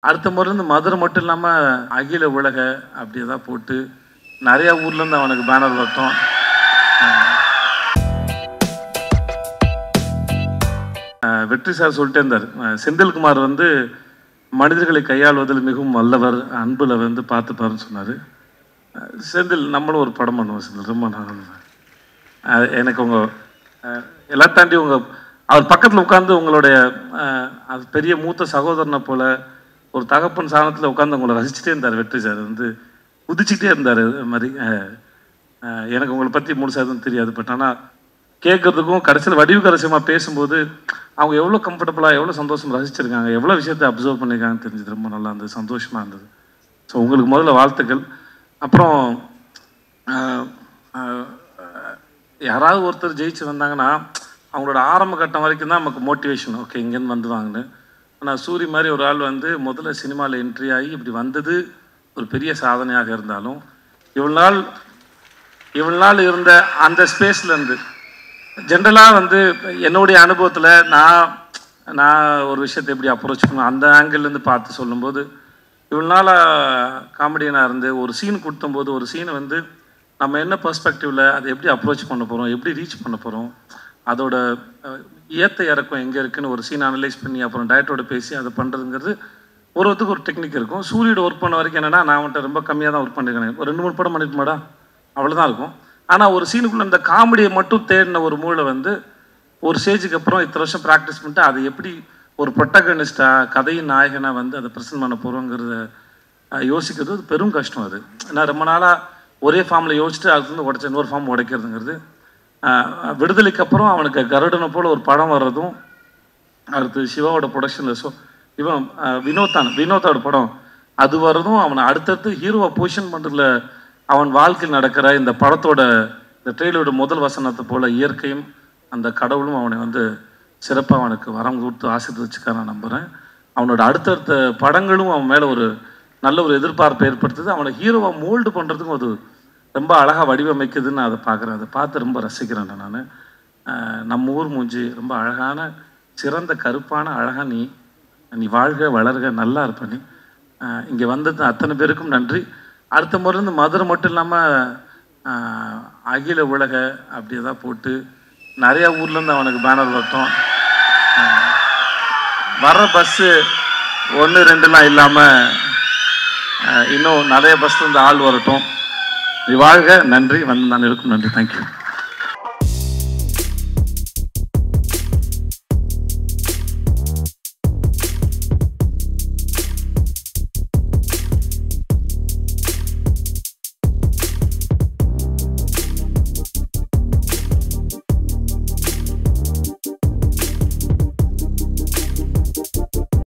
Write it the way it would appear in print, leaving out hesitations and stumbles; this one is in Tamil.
அடுத்த முறை இருந்து மதுரை மட்டும் இல்லாமல் அகில உலக அப்படி தான் போட்டு நிறையா ஊர்லேருந்து அவனுக்கு பேனர் வரட்டும். வெற்றி சார் சொல்லிட்டே இருந்தார், செந்தில்குமார் வந்து மனிதர்களை கையாளுவதில் மிகவும் வல்லவர், அன்பில் வந்து பார்த்துப்பாருன்னு சொன்னார். செந்தில் நம்மளும் ஒரு படம் பண்ணுவோம் செந்தில், ரொம்ப நான் எனக்கு உங்கள் எல்லாம் தாண்டி உங்கள் அவர் பக்கத்தில் உட்காந்து உங்களுடைய அது பெரிய மூத்த சகோதரனை போல் ஒரு தகப்பன் சாணத்தில் உட்காந்து உங்களை ரசிச்சுட்டே இருந்தார். வெற்றி சார் வந்து குதிச்சுட்டே இருந்தார். அது மாதிரி எனக்கு உங்களை பற்றி முழுசாக எதுவும் தெரியாது, பட் ஆனால் கேட்குறதுக்கும் கடைசியில் வடிவு கரசியமாக பேசும்போது அவங்க எவ்வளோ கம்ஃபர்டபுளாக எவ்வளோ சந்தோஷம் ரசிச்சிருக்காங்க, எவ்வளோ விஷயத்தை அப்சர்வ் பண்ணியிருக்காங்கன்னு தெரிஞ்சது. ரொம்ப நல்லா இருந்தது, சந்தோஷமாக இருந்தது. ஸோ உங்களுக்கு முதல்ல வாழ்த்துக்கள். அப்புறம் யாராவது ஒருத்தர் ஜெயிச்சு வந்தாங்கன்னா அவங்களோட ஆரம்ப கட்டம் வரைக்கும் தான் நமக்கு மோட்டிவேஷன், ஓகே இங்கேருந்து வந்துடுவாங்கன்னு. ஆனால் சூரி மாதிரி ஒரு ஆள் வந்து முதல்ல சினிமாவில் என்ட்ரி ஆகி இப்படி வந்தது ஒரு பெரிய சாதனையாக இருந்தாலும் இவ்வளோ நாள் இருந்த அந்த ஸ்பேஸ்லேருந்து ஜென்ரலாக வந்து என்னுடைய அனுபவத்தில் நான் ஒரு விஷயத்தை எப்படி அப்ரோச் பண்ணுவேன் அந்த ஆங்கிள்லேருந்து பார்த்து சொல்லும்போது, இவ்வளோ நாள் காமெடியனாக இருந்து ஒரு சீன் கொடுத்தும்போது ஒரு சீனை வந்து நம்ம என்ன பெர்ஸ்பெக்டிவில் அதை எப்படி அப்ரோச் பண்ண போகிறோம், எப்படி ரீச் பண்ண போகிறோம், அதோட ஏற்ற இறக்கம் எங்கே இருக்குதுன்னு ஒரு சீன் அனலைஸ் பண்ணி அப்புறம் டயட்டோட பேசி அதை பண்ணுறதுங்கிறது ஒருத்தருக்கு ஒரு டெக்னிக் இருக்கும். சூரியோட ஒர்க் பண்ண வரைக்கும் என்னென்னா நான் வந்துட்டு ரொம்ப கம்மியாக தான் ஒர்க் பண்ணியிருக்கேன், ஒரு 2-3 படம் பண்ணிட்டு மாடா அவ்வளோதான் இருக்கும். ஆனால் ஒரு சீனுக்குள்ளே அந்த காமெடியை மட்டும் தேடின ஒரு மூளை வந்து ஒரு ஸ்டேஜுக்கு அப்புறம் இத்தனை வருஷம் ப்ராக்டிஸ் பண்ணிட்டு அதை எப்படி ஒரு ப்ரொட்டகனிஸ்டாக கதையின் நாயகனாக வந்து அதை ப்ரெசென்ட் பண்ண போகிறோங்கிறத யோசிக்கிறது அது பெரும் கஷ்டம். அது நான் ரொம்ப நாளாக ஒரே ஃபார்மில் யோசிச்சுட்டு அது வந்து உடச்ச இன்னொரு ஃபார்ம் உடைக்கிறதுங்கிறது. விடுதலைக்கு அப்புறம் அவனுக்கு கருடனை போல் ஒரு படம் வர்றதும், அடுத்து சிவாவோட ப்ரொடக்ஷனில் இவன் வினோத்தோட படம் அது வர்றதும், அவனை அடுத்தடுத்து ஹீரோவை பொசிஷன் பண்ணுறதுல அவன் வாழ்க்கையில் நடக்கிற இந்த படத்தோட இந்த ட்ரெயிலரோட முதல் வசனத்தை போல் இயற்கையும் அந்த கடவுளும் அவனை வந்து சிறப்பாக அவனுக்கு வரம் கொடுத்து ஆசீர்வதிச்சுக்க நான் நம்புகிறேன். அவனோட அடுத்தடுத்த படங்களும் அவன் மேலே ஒரு நல்ல ஒரு எதிர்பார்ப்பை ஏற்படுத்துது. அவனை ஹீரோவை மோல்டு பண்ணுறதுக்கும் அது ரொம்ப அழகாக வடிவமைக்குதுன்னு அதை பார்க்குறேன். அதை பார்த்து ரொம்ப ரசிக்கிறேன் நான். நம்ம ஊர் மூஞ்சி ரொம்ப அழகான சிறந்த கருப்பான அழகாக நீ வாழ்க வளர்க நல்லா இருப்ப நீ. இங்கே வந்தது அத்தனை பேருக்கும் நன்றி. அடுத்த முறை இருந்து மதுரை மட்டும் இல்லாமல் அகில உலக அப்படி தான் போட்டு நிறையா ஊர்லேருந்து அவனுக்கு பேனர் வரட்டும். வர்ற பஸ்ஸு 1-2லாம் இல்லாமல் இன்னும் நிறைய பஸ்லேருந்து ஆள் வரட்டும். வாழ்க. நன்றி. வந்து நான் இருக்கும். நன்றி. தேங்க்யூ.